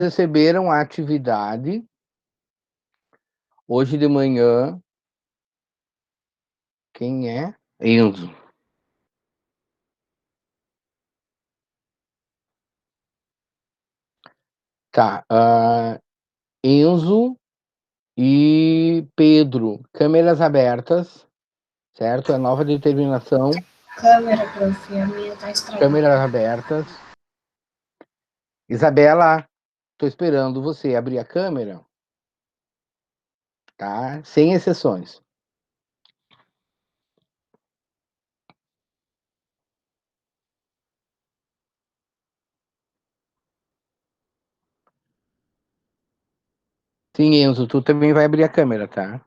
receberam a atividade hoje de manhã. Quem é? Enzo. Tá. Enzo e Pedro, câmeras abertas, certo? É nova determinação. Câmera, prof, a minha tá estragada. Câmeras abertas. Isabela, tô esperando você abrir a câmera, tá? Sem exceções. Sim, Enzo, tu também vai abrir a câmera, tá?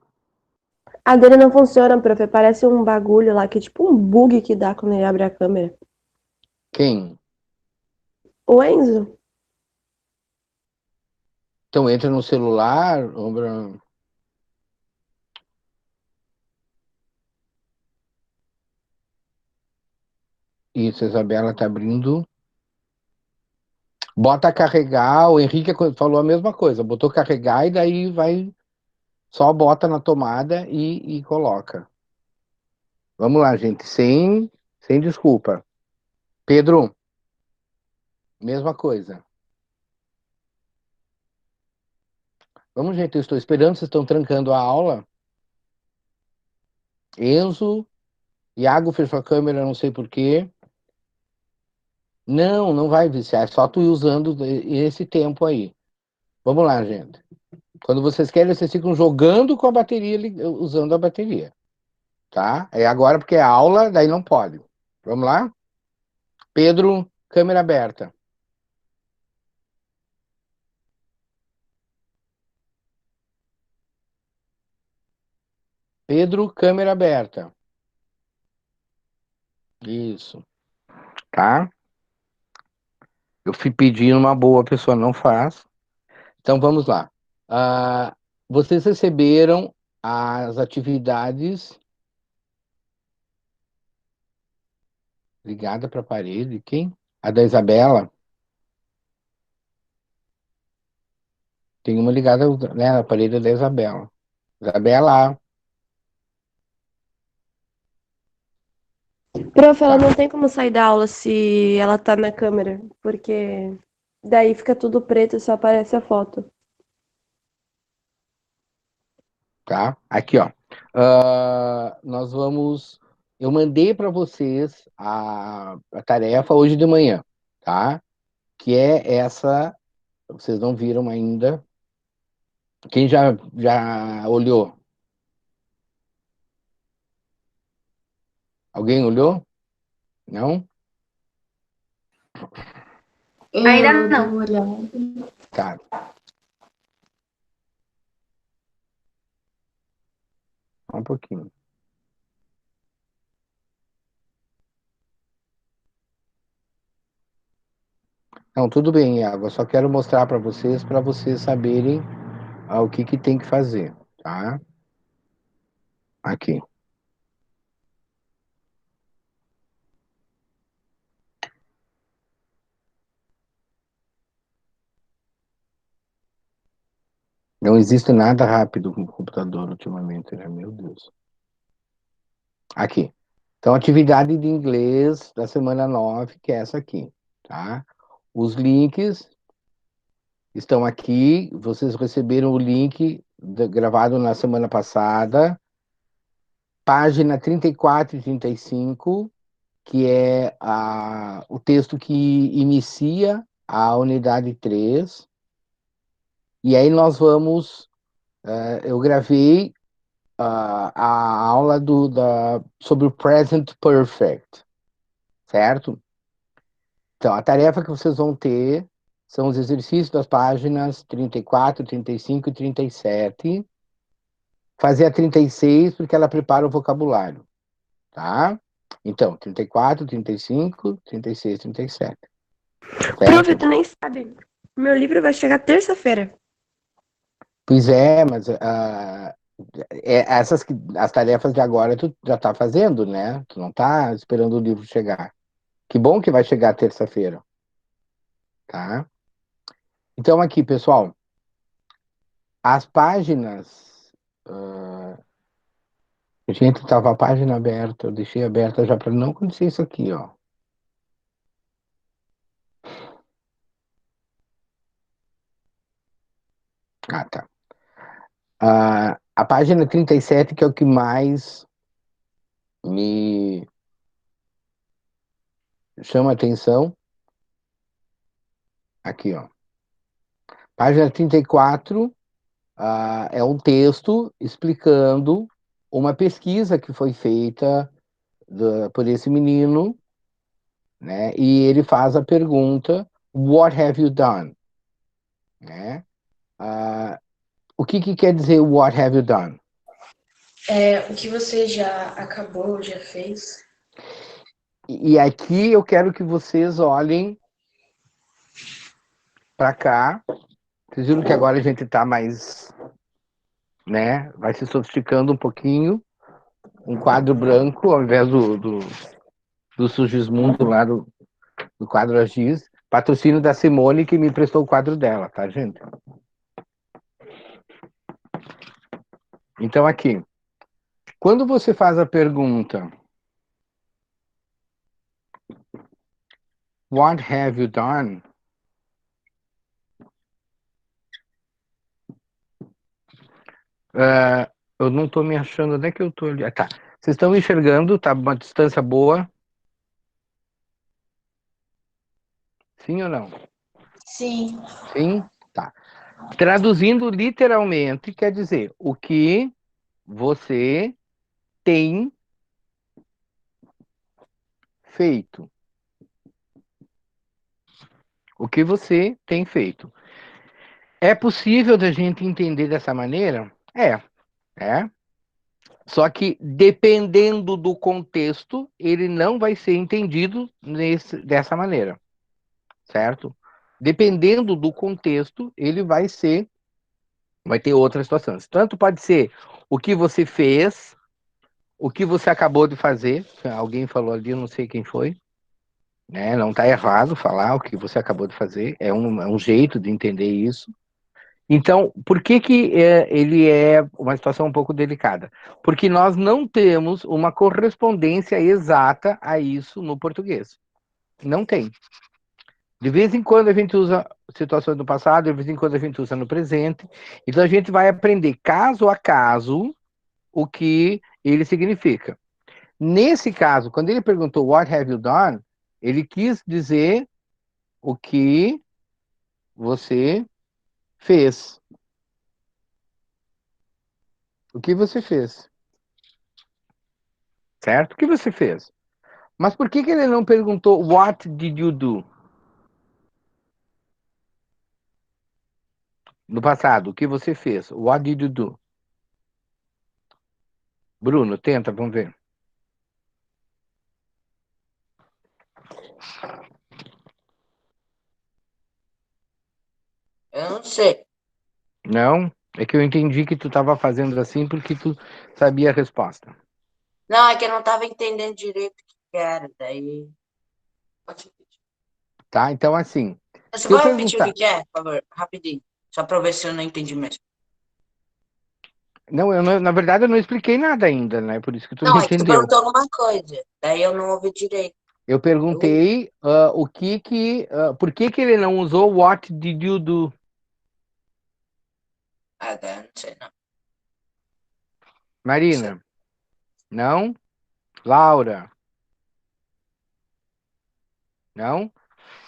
A dele não funciona, prof. Parece um bagulho lá, que é tipo um bug que dá quando ele abre a câmera. Quem? O Enzo? Então entra no celular. Isso, a Isabela tá abrindo. Bota carregar, o Henrique falou a mesma coisa, botou carregar e daí vai, só bota na tomada e coloca. Vamos lá, gente, sem desculpa. Pedro, mesma coisa. Vamos, gente, eu estou esperando, vocês estão trancando a aula. Enzo, Iago fechou a câmera, não sei por quê. Não, não vai viciar, é só tu ir usando esse tempo aí. Vamos lá, gente. Quando vocês querem, vocês ficam jogando com a bateria, usando a bateria, tá? É agora porque é aula, daí não pode. Vamos lá? Pedro, câmera aberta. Pedro, câmera aberta. Isso, tá? Eu fui pedindo uma boa, a pessoa não faz. Então vamos lá. Vocês receberam as atividades ligada para a parede. Quem? A da Isabela. Tem uma ligada, né, na parede da Isabela. Isabela, Prof, ela tá, não tem como sair da aula se ela tá na câmera, porque daí fica tudo preto e só aparece a foto. tá. Aqui, ó. Nós vamos. Eu mandei para vocês a tarefa hoje de manhã, tá? Que é essa. Vocês não viram ainda. Quem já olhou? Alguém olhou? Não? Ainda eu dei uma olhada. Tá. Só um pouquinho. Não, tudo bem, Iago. Eu só quero mostrar para vocês saberem o que que tem que fazer, tá? Aqui. Não existe nada rápido com o computador ultimamente, né? Meu Deus. Aqui. Então, atividade de inglês da semana 9, que é essa aqui, tá? Os links estão aqui. Vocês receberam o link gravado na semana passada, página 34 e 35, que é o texto que inicia a unidade 3. E aí nós vamos. Eu gravei a aula sobre o present perfect, certo? Então, a tarefa que vocês vão ter são os exercícios das páginas 34, 35 e 37. Fazer a 36, porque ela prepara o vocabulário, tá? Então, 34, 35, 36, 37. Prof, Certo? tu nem sabe. Meu livro vai chegar terça-feira. Pois é, mas as tarefas de agora tu já tá fazendo, né? Tu não tá esperando o livro chegar. Que bom que vai chegar terça-feira, tá? Então, aqui, pessoal, as páginas. Gente, estava a página aberta, eu deixei aberta já para não acontecer isso aqui, ó. Ah, tá. A página 37, que é o que mais me chama a atenção. Aqui, ó. Página 34, é um texto explicando uma pesquisa que foi feita por esse menino, né? E ele faz a pergunta: What have you done? Né? O que quer dizer What have you done? O que você já acabou, já fez? E aqui eu quero que vocês olhem para cá. Vocês viram que agora a gente está mais, né? Vai se sofisticando um pouquinho. Um quadro branco ao invés do Sugismundo lá do quadro Agiz. Patrocínio da Simone, que me emprestou o quadro dela, tá, gente? Então, aqui. Quando você faz a pergunta What have you done? Eu não estou me achando, onde é que eu estou ali? Tá. Vocês estão enxergando? Tá uma distância boa? Sim ou não? Sim. Sim? Tá. Traduzindo literalmente, quer dizer, o que você tem feito. O que você tem feito. É possível da gente entender dessa maneira? É. Só que, dependendo do contexto, ele não vai ser entendido dessa maneira, certo? Dependendo do contexto, ele vai ter outras situações. Tanto pode ser o que você fez, o que você acabou de fazer. Alguém falou ali, eu não sei quem foi, né? Não está errado falar o que você acabou de fazer. É um jeito de entender isso. Então, por que ele é uma situação um pouco delicada? Porque nós não temos uma correspondência exata a isso no português. Não tem. De vez em quando a gente usa situações do passado, de vez em quando a gente usa no presente. Então a gente vai aprender caso a caso o que ele significa. Nesse caso, quando ele perguntou What have you done? Ele quis dizer o que você fez. O que você fez. Certo? O que você fez? Mas por que ele não perguntou What did you do? No passado, o que você fez? What did you do? Bruno, tenta, vamos ver. Eu não sei. Não? É que eu entendi que tu estava fazendo assim porque tu sabia a resposta. Não, é que eu não estava entendendo direito o que era. Daí. Pode repetir. Tá? Então, assim, Você se eu vai repetir o perguntar. que é, por favor? Rapidinho. Só para eu ver se eu não entendi mesmo. Não, na verdade, eu não expliquei nada ainda, né? Por isso que tu não Não, é que tu entendeu. perguntou alguma coisa. Daí eu não ouvi direito. Eu Eu... perguntei por que ele não usou What did you do? Ah, daí eu não sei, não. Não sei. Marina, não? Laura, não?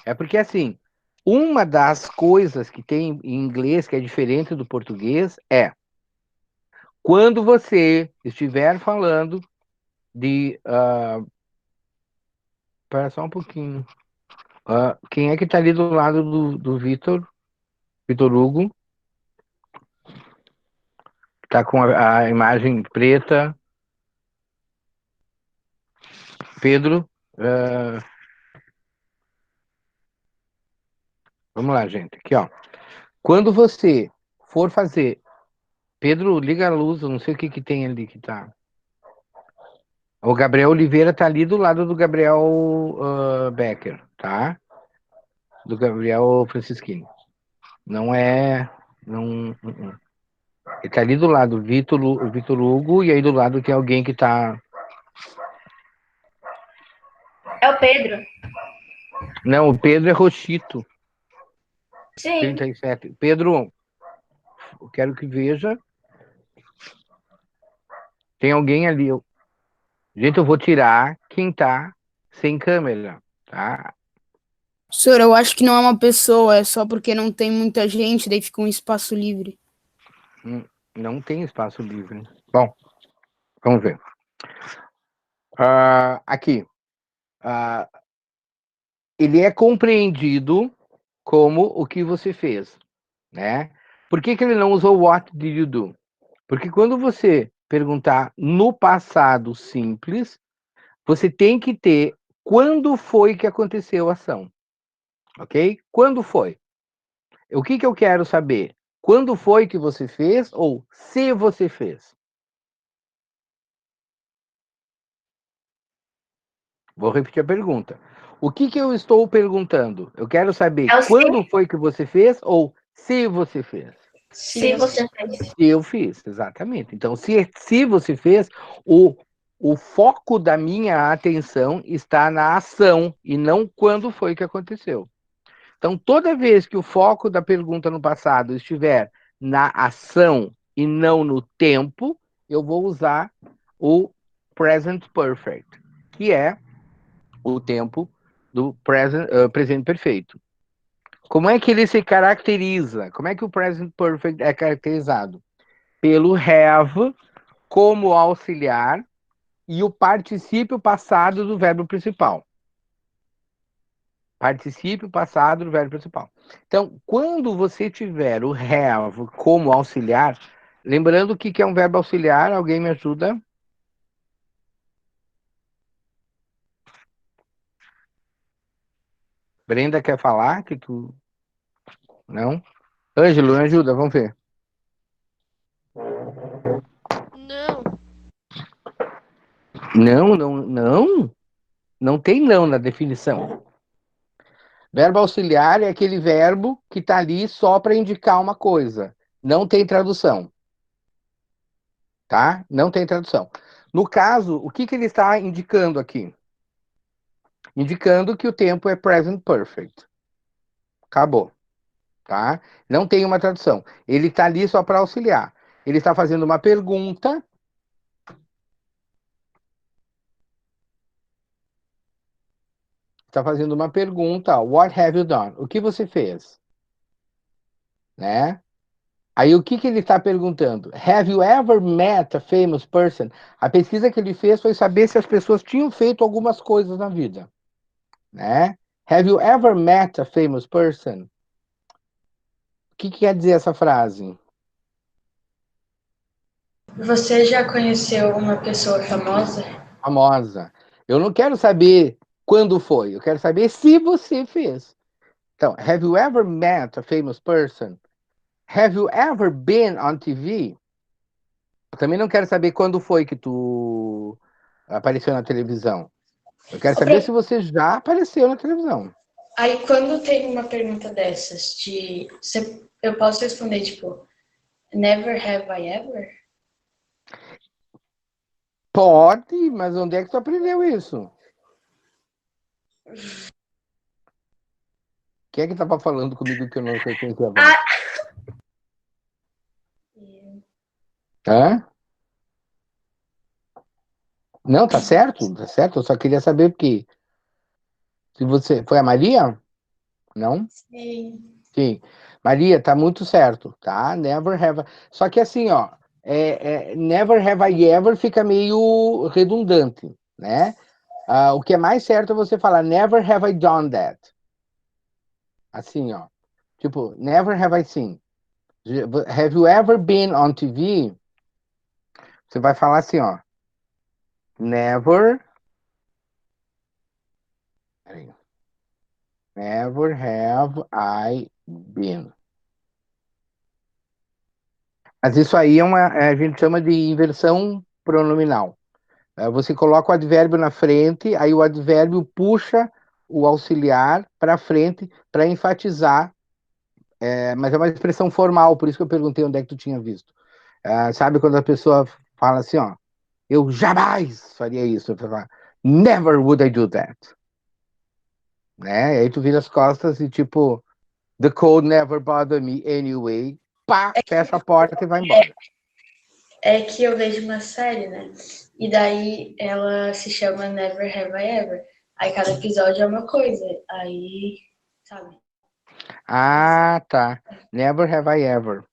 É porque, assim, uma das coisas que tem em inglês que é diferente do português é quando você estiver falando de. Espera só um pouquinho. Quem é que tá ali do lado do Vitor? Vitor Hugo. Tá com a imagem preta. Pedro. ah, vamos lá, gente. Aqui, ó. Quando você for fazer. Pedro, liga a luz, eu não sei o que tem ali que tá. O Gabriel Oliveira tá ali do lado do Gabriel Becker, tá? Do Gabriel Francisquini. Não é. Não. Ele tá ali do lado, o Vitor Hugo, e aí do lado tem alguém que tá. É o Pedro. Não, o Pedro é Rochito, Sim. 37. Pedro, eu quero que veja. Tem alguém ali. Gente, eu vou tirar quem tá sem câmera, tá? Senhor, eu acho que não é uma pessoa, é só porque não tem muita gente, daí fica um espaço livre. Não tem espaço livre. Bom, vamos ver. Aqui. Ah, ele é compreendido como o que você fez, né? Por que ele não usou what did you do? Porque quando você perguntar no passado simples, você tem que ter quando foi que aconteceu a ação, ok? Quando foi? O que eu quero saber? Quando foi que você fez ou se você fez? Vou repetir a pergunta. O que eu estou perguntando? Eu quero saber É o quando foi que você fez ou se você fez. se você fez. Se eu fiz, exatamente. Então, se você fez, o foco da minha atenção está na ação e não quando foi que aconteceu. Então, toda vez que o foco da pergunta no passado estiver na ação e não no tempo, eu vou usar o present perfect, que é o tempo do presente perfeito. Como é que ele se caracteriza? Como é que o present perfect é caracterizado? Pelo have como auxiliar e o particípio passado do verbo principal. Particípio passado do verbo principal. Então, quando você tiver o have como auxiliar, lembrando o que é um verbo auxiliar, alguém me ajuda? Brenda quer falar que tu... Não? Ângelo, me ajuda, vamos ver. Não. Não. Não tem não na definição. Verbo auxiliar é aquele verbo que está ali só para indicar uma coisa. Não tem tradução. Tá? Não tem tradução. No caso, o que ele está indicando aqui? Indicando que o tempo é present perfect. Acabou. Tá? Não tem uma tradução. Ele está ali só para auxiliar. Ele está fazendo uma pergunta. Está fazendo uma pergunta. What have you done? O que você fez? Né? Aí o que ele está perguntando? Have you ever met a famous person? A pesquisa que ele fez foi saber se as pessoas tinham feito algumas coisas na vida, né? Have you ever met a famous person? O que quer dizer essa frase? Você já conheceu uma pessoa famosa? Famosa. Eu não quero saber quando foi, eu quero saber se você fez. Então, have you ever met a famous person? Have you ever been on TV? Eu também não quero saber quando foi que tu apareceu na televisão. Eu quero saber se você já apareceu na televisão. Aí, quando tem uma pergunta dessas, eu posso responder, tipo, never have I ever? Pode, mas onde é que tu aprendeu isso? Quem é que tava falando comigo que eu não reconhecia a voz? Hã? Não, tá certo, tá certo. Eu só queria saber porque se você foi a Maria? Não? Sim. Sim. Maria, tá muito certo, tá? Never have. Só que assim, ó, never have I ever fica meio redundante, né? O que é mais certo é você falar never have I done that. Assim, ó. Tipo, never have I seen. Have you ever been on TV? Você vai falar assim, ó. Never. Peraí. Never have I been. Mas isso aí a gente chama de inversão pronominal. Você coloca o advérbio na frente, aí o advérbio puxa o auxiliar para frente para enfatizar mas é uma expressão formal, por isso que eu perguntei onde é que tu tinha visto. Sabe quando a pessoa fala assim, ó, eu jamais faria isso. Eu falo, never would I do that. Né? E aí tu vira as costas e tipo, the cold never bothered me anyway. Pá, fecha a porta e vai embora. É que eu vejo uma série, né? E daí ela se chama Never Have I Ever. Aí cada episódio é uma coisa. Aí, sabe? Ah, tá. Never have I ever.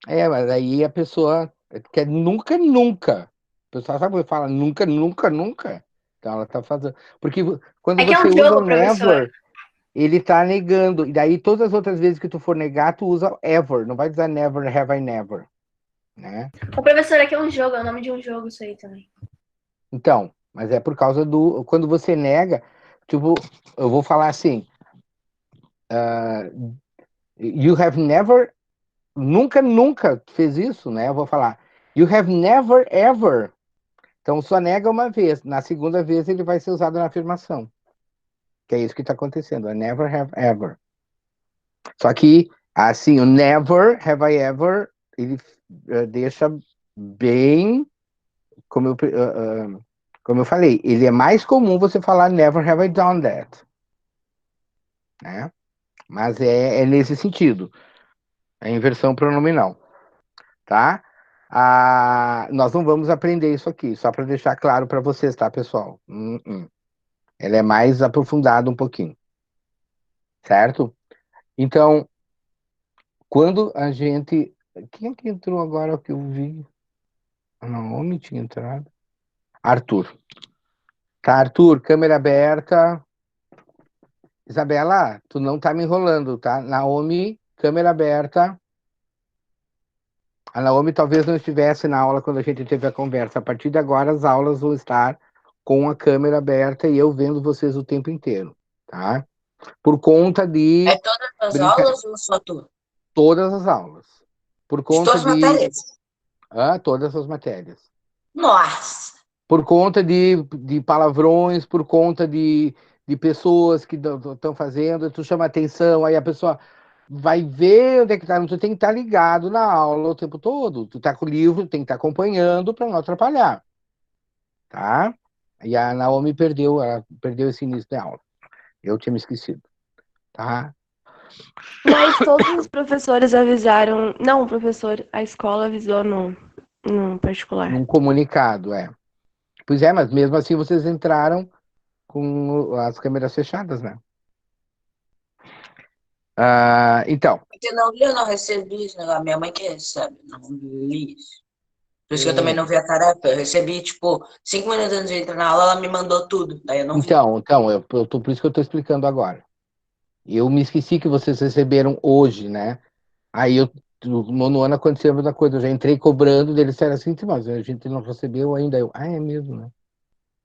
Mas aí a pessoa quer nunca, nunca. O pessoal sabe quando fala nunca, nunca, nunca. Então ela tá fazendo. Porque quando É que é você um usa o jogo, professor. never, ele tá negando. E daí todas as outras vezes que tu for negar, tu usa ever. Não vai dizer never have I never. Né? O professor, aqui é um jogo, é o nome de um jogo isso aí também. Então, mas é por causa do. Quando você nega, tipo, eu vou falar assim. You have never. Nunca, nunca fez isso, né? Eu vou falar. You have never ever. Então só nega uma vez. Na segunda vez ele vai ser usado na afirmação. Que é isso que está acontecendo. I never have ever. Só que, assim, o never have I ever, ele deixa bem. Como eu falei, ele é mais comum você falar never have I done that. Né? Mas é nesse sentido. É inversão pronominal. Tá? Nós não vamos aprender isso aqui, só para deixar claro para vocês, tá, pessoal? Ela é mais aprofundada um pouquinho. Certo? Então, quando a gente. Quem é que entrou agora que eu vi? A Naomi tinha entrado. Arthur. Tá, Arthur, câmera aberta. Isabela, tu não tá me enrolando, tá? Naomi, câmera aberta. A Naomi talvez não estivesse na aula quando a gente teve a conversa. A partir de agora, as aulas vão estar com a câmera aberta e eu vendo vocês o tempo inteiro, tá? Por conta de É todas as aulas ou só tu? todas as aulas. Por De conta todas as matérias? todas as matérias. Nossa! Por conta de palavrões, por conta de pessoas que estão fazendo, tu chama atenção, aí a pessoa vai ver onde é que tá, tu tem que estar ligado na aula o tempo todo, tu tá com o livro, tem que estar acompanhando para não atrapalhar, tá? E a Naomi ela perdeu esse início da aula, eu tinha me esquecido, tá? Mas todos os professores avisaram. Não, o professor, a escola avisou no particular. Num comunicado, Pois é, mas mesmo assim vocês entraram com as câmeras fechadas, né? Então. Porque não li, eu não recebi isso, né? A minha mãe que recebe, não li isso. Por isso que eu também não vi a tarefa. Eu recebi, tipo, 5 minutos antes de entrar na aula, ela me mandou tudo. Daí eu não vi. Então, por isso que eu estou explicando agora. Eu me esqueci que vocês receberam hoje, né? Aí no nono ano aconteceu a mesma coisa. Eu já entrei cobrando, eles disseram assim, mas a gente não recebeu ainda. É mesmo, né?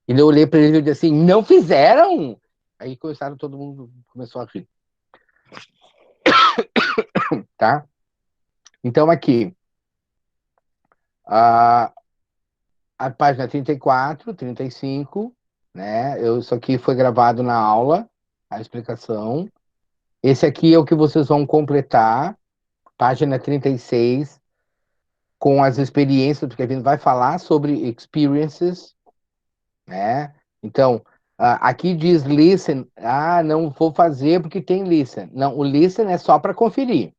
E daí eu olhei para eles e disse assim, não fizeram? Aí todo mundo começou a rir. Tá? Então aqui, a página 34, 35, né? Isso aqui foi gravado na aula, a explicação. Esse aqui é o que vocês vão completar, página 36, com as experiências, porque a gente vai falar sobre experiences, né? Então, aqui diz listen, não vou fazer porque tem listen. Não, o listen é só para conferir,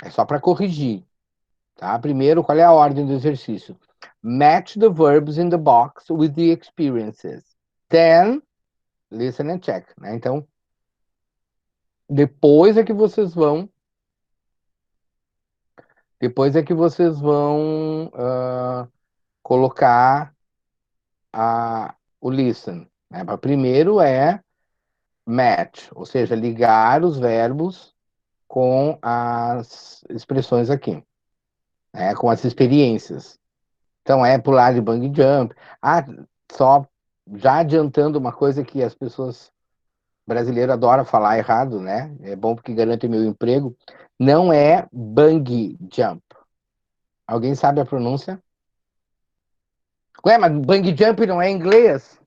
é só para corrigir, tá? Primeiro, qual é a ordem do exercício? Match the verbs in the box with the experiences. Then, listen and check, né? Então, depois é que vocês vão colocar o listen. Né? Primeiro é match, ou seja, ligar os verbos com as expressões aqui, né? Com as experiências. Então, pular de bungee jump. Só já adiantando uma coisa que as pessoas brasileiras adoram falar errado, né? É bom porque garante meu emprego. Não é bungee jump. Alguém sabe a pronúncia? Ué, mas bungee jump não é em inglês?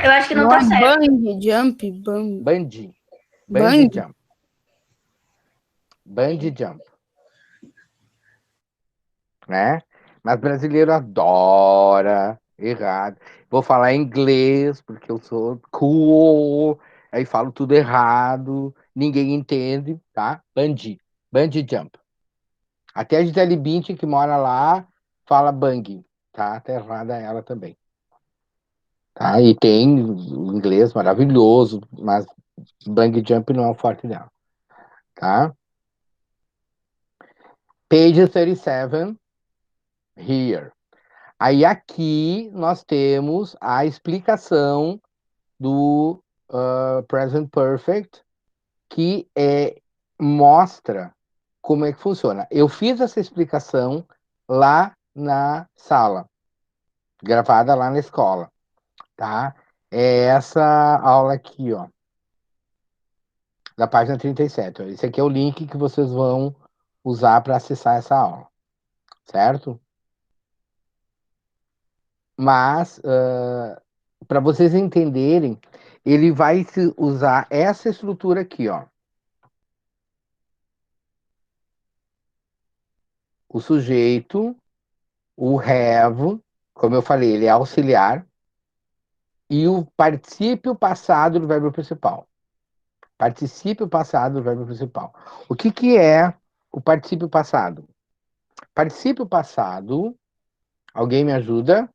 Eu acho que não Não tá é certo. bungee jump, Bungee Bungee? jump. Bungee jump. Né? Mas brasileiro adora errado. Vou falar inglês, porque eu sou cool, aí falo tudo errado, ninguém entende, tá? Bungee jump. Até a Gisele Bündchen, que mora lá, fala bungee, tá? Tá errada ela também. Tá? E tem inglês maravilhoso, mas bungee jump não é o forte dela, tá? Page 37, here. Aí aqui nós temos a explicação do present perfect, que mostra como é que funciona. Eu fiz essa explicação lá na sala, gravada lá na escola, tá? É essa aula aqui, ó, da página 37. Ó. Esse aqui é o link que vocês vão usar para acessar essa aula, certo? Mas, para vocês entenderem, ele vai usar essa estrutura aqui, ó. O sujeito, o have, como eu falei, ele é auxiliar, e o particípio passado do verbo principal. Particípio passado do verbo principal. O que é o particípio passado? Particípio passado, alguém me ajuda?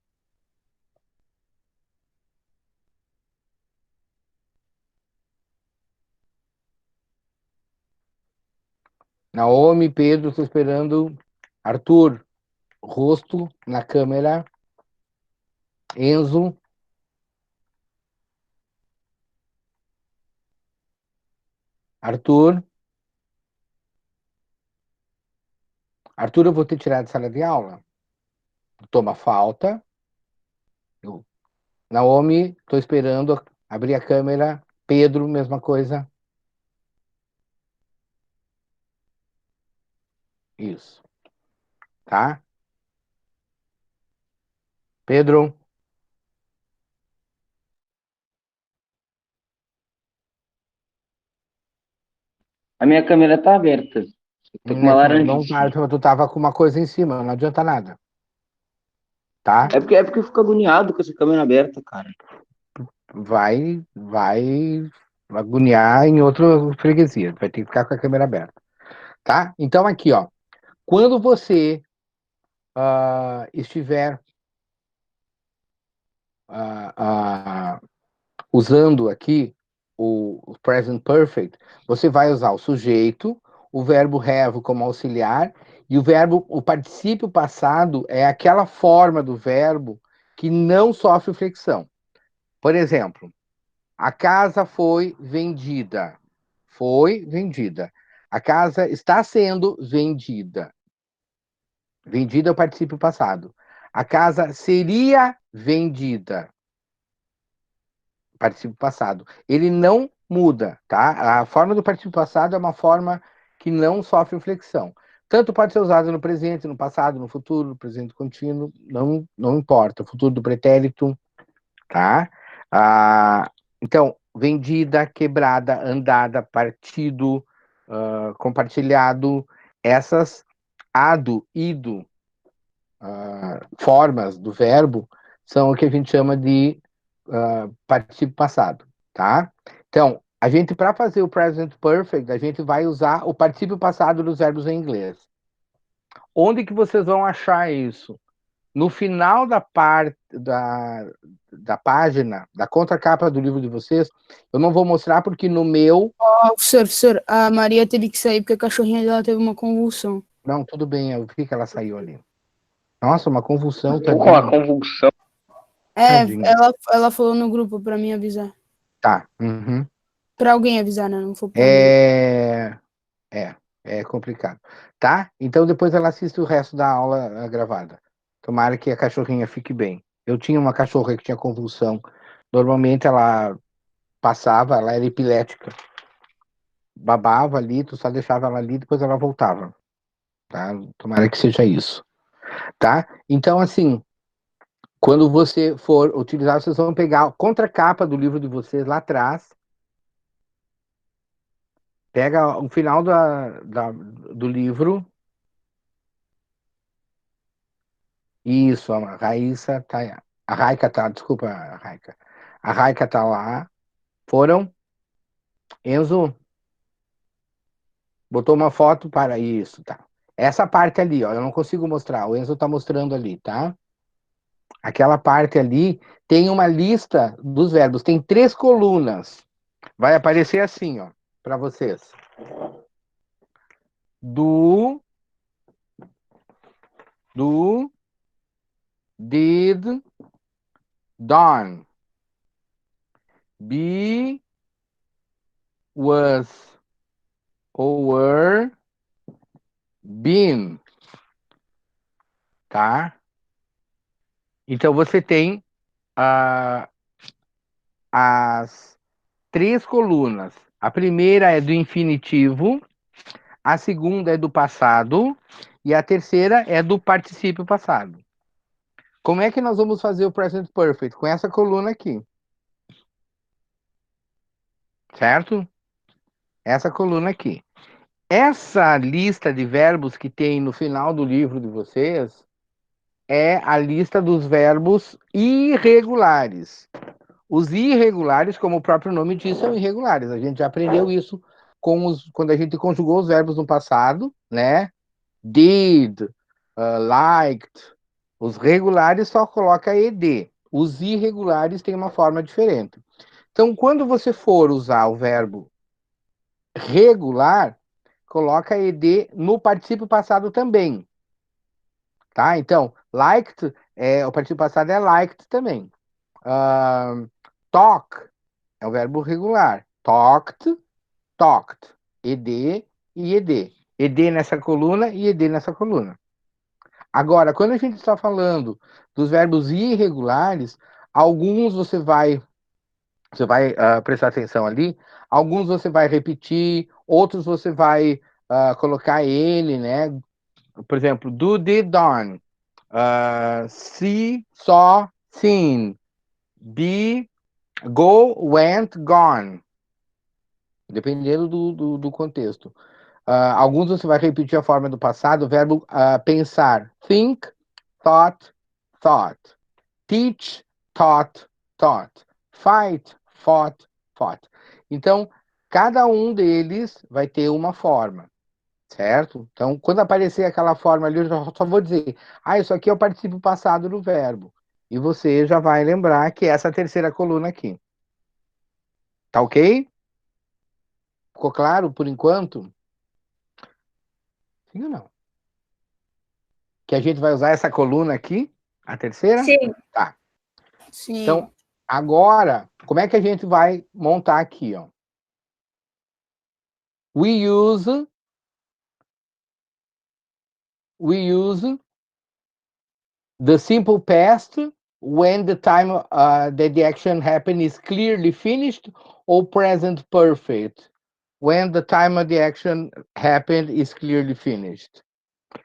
Naomi, Pedro, estou esperando. Arthur, rosto na câmera. Enzo. Arthur. Arthur, eu vou te tirar da sala de aula. Toma falta. Naomi, estou esperando abrir a câmera. Pedro, mesma coisa. Isso. Tá? Pedro. A minha câmera tá aberta. Tô com uma Não, laranjinha. tu tava com uma coisa em cima, não adianta nada. Tá? É porque eu fico agoniado com essa câmera aberta, cara. Vai agoniar em outra freguesia. Vai ter que ficar com a câmera aberta. Tá? Então, aqui, ó. Quando você estiver usando aqui o present perfect, você vai usar o sujeito, o verbo have como auxiliar, e o particípio passado é aquela forma do verbo que não sofre flexão. Por exemplo, a casa foi vendida. Foi vendida. A casa está sendo vendida. Vendida é o particípio passado. A casa seria vendida. Particípio passado. Ele não muda, tá? A forma do particípio passado é uma forma que não sofre flexão. Tanto pode ser usado no presente, no passado, no futuro, no presente contínuo, não importa. Futuro do pretérito, tá? Então, vendida, quebrada, andada, partido, compartilhado, essas ado, ido, formas do verbo são o que a gente chama de particípio passado, tá? Então, a gente, para fazer o present perfect, a gente vai usar o particípio passado dos verbos em inglês. Onde que vocês vão achar isso? No final da parte da página, da contracapa do livro de vocês, eu não vou mostrar porque no meu... Professor, a Maria teve que sair porque a cachorrinha dela teve uma convulsão. Não, tudo bem, eu vi que ela saiu ali. Nossa, uma convulsão, Uma convulsão. Tadinha. Ela falou no grupo pra mim avisar. Tá. Uhum. Pra alguém avisar, né? Não foi pra mim. É complicado. Tá? Então depois ela assiste o resto da aula gravada. Tomara que a cachorrinha fique bem. Eu tinha uma cachorra que tinha convulsão. Normalmente ela passava, ela era epilética. Babava ali, tu só deixava ela ali, depois ela voltava. Tá? Tomara que seja isso. Tá? Então, assim, quando você for utilizar, vocês vão pegar a contracapa do livro de vocês lá atrás. Pega o final do livro. Isso, a Raíssa tá. A Raika tá, desculpa, a Raika. A Raika tá lá. Foram. Enzo, botou uma foto para isso, tá? Essa parte ali, ó, eu não consigo mostrar. O Enzo tá mostrando ali, tá? Aquela parte ali tem uma lista dos verbos. Tem 3 colunas. Vai aparecer assim, ó, para vocês. Do, did, done. Be, was, ou were, been. Tá? Então você tem as 3 colunas. A primeira é do infinitivo, a segunda é do passado e a terceira é do particípio passado. Como é que nós vamos fazer o present perfect? Com essa coluna aqui. Certo? Essa coluna aqui. Essa lista de verbos que tem no final do livro de vocês é a lista dos verbos irregulares. Os irregulares, como o próprio nome diz, são irregulares. A gente já aprendeu isso quando a gente conjugou os verbos no passado, né? Did, liked. Os regulares só coloca ed. Os irregulares têm uma forma diferente. Então, quando você for usar o verbo regular, coloca ed no particípio passado também. Tá? Então, liked, o particípio passado é liked também. Talk é o verbo regular. Talked, talked. Ed e ed. Ed nessa coluna e ed nessa coluna. Agora, quando a gente está falando dos verbos irregulares, alguns você vai prestar atenção ali, alguns você vai repetir, outros você vai colocar ele, né? Por exemplo, do, did, done. See, saw, seen. Be, go, went, gone. Dependendo do contexto. Alguns você vai repetir a forma do passado, o verbo pensar. Think, thought, thought. Teach, taught, taught. Fight, fought, fought. Então, cada um deles vai ter uma forma, certo? Então, quando aparecer aquela forma ali, eu só vou dizer, isso aqui é o particípio passado do verbo. E você já vai lembrar que é essa terceira coluna aqui. Tá ok? Ficou claro por enquanto? Sim ou não? Que a gente vai usar essa coluna aqui, a terceira? Sim. Tá. Sim. Então, agora, como é que a gente vai montar aqui, ó? We use the simple past when the time that the action happened is clearly finished, or present perfect when the time of the action happened is clearly finished.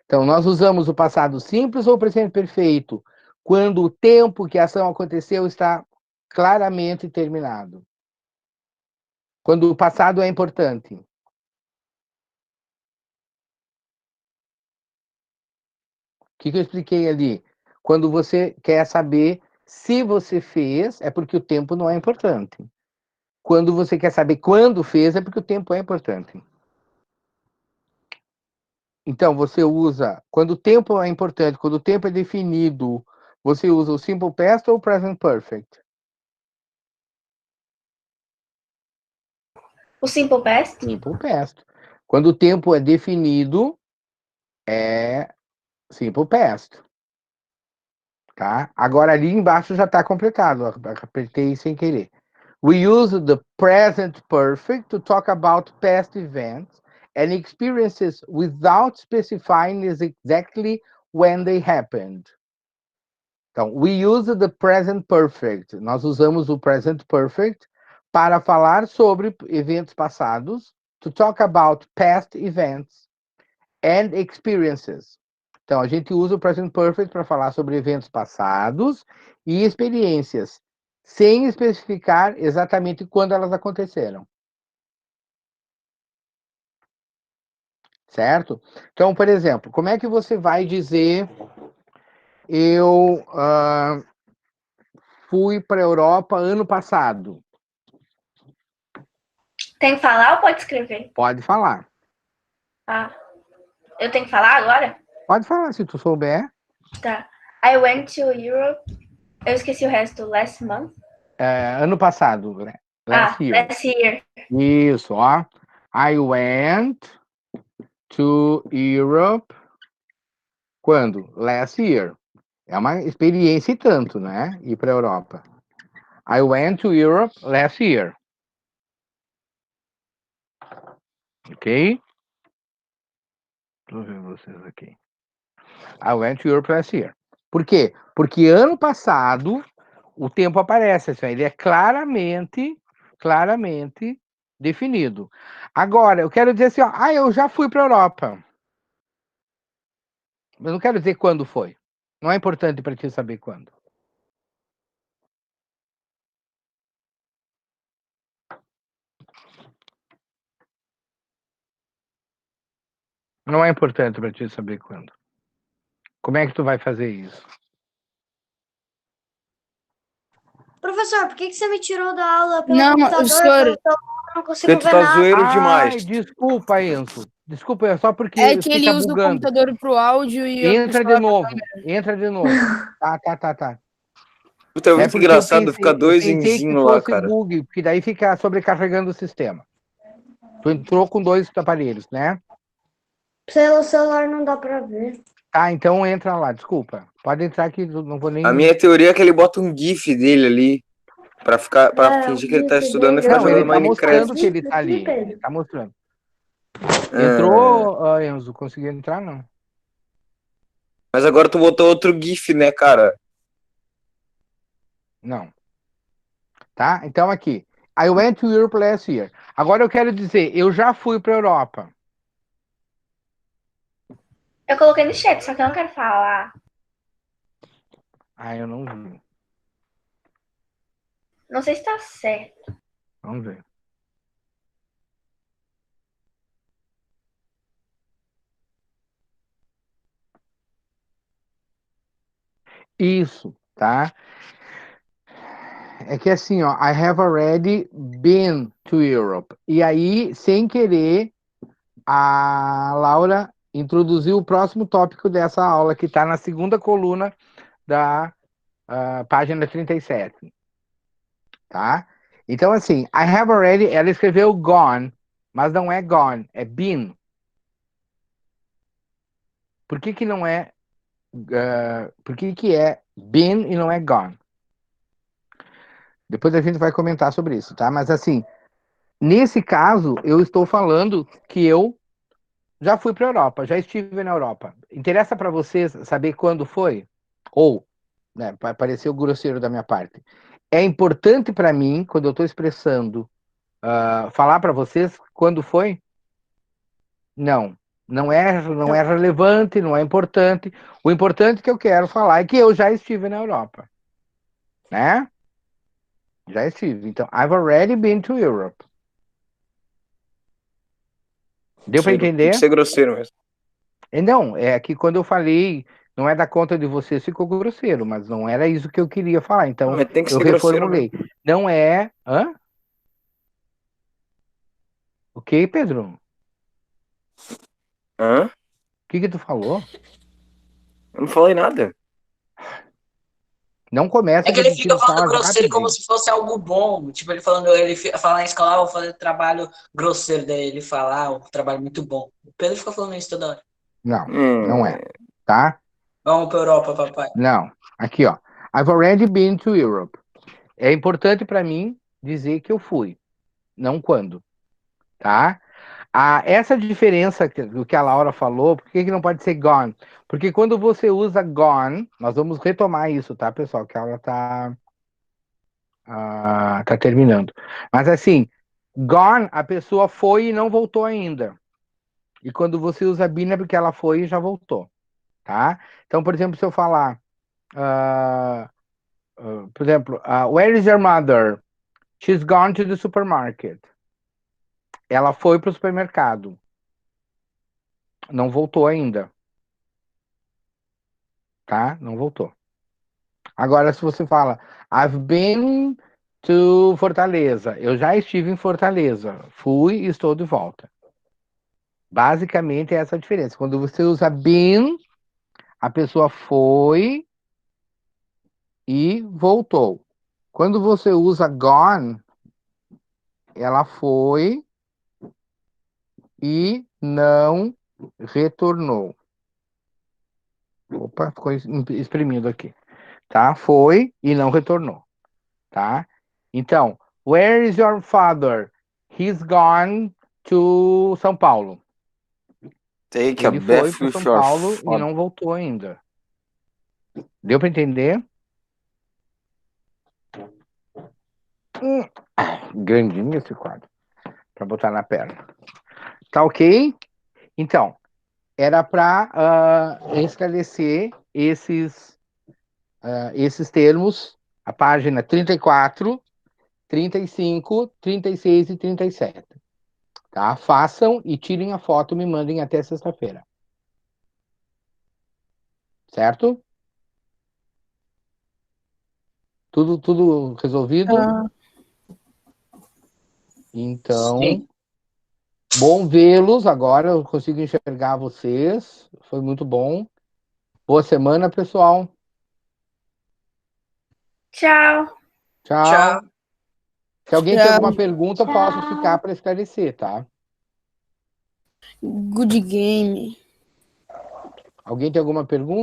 Então, nós usamos o passado simples ou presente perfeito quando o tempo que a ação aconteceu está claramente terminado. Quando o passado é importante. O que eu expliquei ali? Quando você quer saber se você fez, é porque o tempo não é importante. Quando você quer saber quando fez, é porque o tempo é importante. Então, você usa, quando o tempo é importante, quando o tempo é definido, você usa o simple past ou o present perfect? O Simple Past? Simple past. Quando o tempo é definido, é simple past. Tá? Agora ali embaixo já está completado. Apertei sem querer. We use the present perfect to talk about past events and experiences without specifying exactly when they happened. Então, we use the present perfect. Nós usamos o present perfect para falar sobre eventos passados, to talk about past events and experiences. Então, a gente usa o present perfect para falar sobre eventos passados e experiências, sem especificar exatamente quando elas aconteceram. certo? Então, por exemplo, como é que você vai dizer eu fui para a Europa ano passado? Tem que falar ou pode escrever? Pode falar. Ah, eu tenho que falar agora? Pode falar, se tu souber. Tá. I went to Europe. Eu esqueci o resto. Last month? Ano passado, né? Last year. Last year. Isso, ó. I went to Europe quando? Last year. É uma experiência e tanto, né? Ir para a Europa. I went to Europe last year. Ok? Deixa eu ver vocês aqui. I went to Europe last year. Por quê? Porque ano passado o tempo aparece, assim, ele é claramente definido. Agora, eu quero dizer assim, ó, eu já fui para a Europa. Eu não quero dizer quando foi. Não é importante para ti saber quando. Não é importante para ti saber quando. Como é que tu vai fazer isso? Professor, por que você me tirou da aula pelo Não, computador? senhor, Eu não consigo Porque tu ver tá nada. zoeiro Ai, demais. desculpa, Enzo. Desculpa, é só porque é que ele fica usa o bugando. computador pro áudio e eu Entra de novo. Entra de novo. Tá. Puta, é muito porque eu engraçado ficar dois pensei que enzinhos lá, fosse cara. bug, porque daí fica sobrecarregando o sistema. Tu entrou com 2 aparelhos, né? Pelo celular não dá pra ver. Tá, então entra lá, desculpa. Pode entrar que eu não vou nem. A minha teoria é que ele bota um GIF dele ali pra fingir que ele tá estudando e ficar Não, ele jogando tá mostrando Minecraft. que ele tá ali. Ele tá mostrando. Ah, Entrou, Enzo? Conseguiu entrar, não? mas agora tu botou outro GIF, né, cara? Não. Tá? Então aqui. I went to Europe last year. Agora eu quero dizer, eu já fui pra Europa. Eu coloquei no chat, só que eu não quero falar. Eu não vi. Não sei se tá certo. Vamos ver. Isso, tá? É que assim, ó, I have already been to Europe. E aí, sem querer, a Laura introduziu o próximo tópico dessa aula, que está na segunda coluna da página 37. Tá? Então, assim, I have already, ela escreveu gone, mas não é gone, é been. Por que que não é, por que que é been e não é gone? Depois a gente vai comentar sobre isso, tá? Mas assim, nesse caso, eu estou falando que eu já fui para a Europa, já estive na Europa. Interessa para vocês saber quando foi? Ou, né, pareceu grosseiro da minha parte. É importante para mim, quando eu estou expressando, falar para vocês quando foi? Não. Não é relevante, não é importante. O importante que eu quero falar é que eu já estive na Europa. Né? Já estive. Então, I've already been to Europe. Deu para entender? Tem que ser grosseiro mesmo. Não, é que quando eu falei, não é da conta de vocês, ficou grosseiro, mas não era isso que eu queria falar, então Mas tem que eu ser grosseiro reformulei. Não é. Hã? Ok, Pedro? Hã? O que tu falou? Eu não falei nada. Não começa É que ele que fica tu falando fala grosseiro como rapidinho. se fosse algo bom. Tipo, ele falando, fala na escola, vou fazer trabalho grosseiro dele, ele fala, um trabalho muito bom. O Pedro fica falando isso toda hora. Não, não é. Tá? Vamos pra Europa, papai. Não. Aqui, ó. I've already been to Europe. É importante para mim dizer que eu fui, não quando. Tá? Essa diferença do que a Laura falou, por que não pode ser gone? Porque quando você usa gone, nós vamos retomar isso, tá, pessoal? Que a aula tá terminando. Mas assim, gone, a pessoa foi e não voltou ainda. E quando você usa been é porque ela foi e já voltou, tá? Então, por exemplo, se eu falar, por exemplo, where is your mother? She's gone to the supermarket. Ela foi para o supermercado. Não voltou ainda. Tá? Não voltou. Agora, se você fala, I've been to Fortaleza. Eu já estive em Fortaleza. Fui e estou de volta. Basicamente, é essa a diferença. Quando você usa been, a pessoa foi e voltou. Quando você usa gone, ela foi e não retornou. Opa, ficou exprimido aqui. Tá? Foi e não retornou. Tá? Então, where is your father? He's gone to São Paulo. Take a Ele foi bath para with São your Paulo e father. não voltou ainda. Deu para entender? Grandinho esse quadro. Para botar na perna. Tá ok? Então, era para esclarecer esses termos, a página 34, 35, 36 e 37. Tá? Façam e tirem a foto e me mandem até sexta-feira. Certo? Tudo resolvido? Então, Sim. bom vê-los agora. Eu consigo enxergar vocês. Foi muito bom. Boa semana, pessoal. Tchau. Tchau. Tchau. Se alguém tem Tchau. alguma pergunta, eu posso ficar para esclarecer, tá? Good game. Alguém tem alguma pergunta?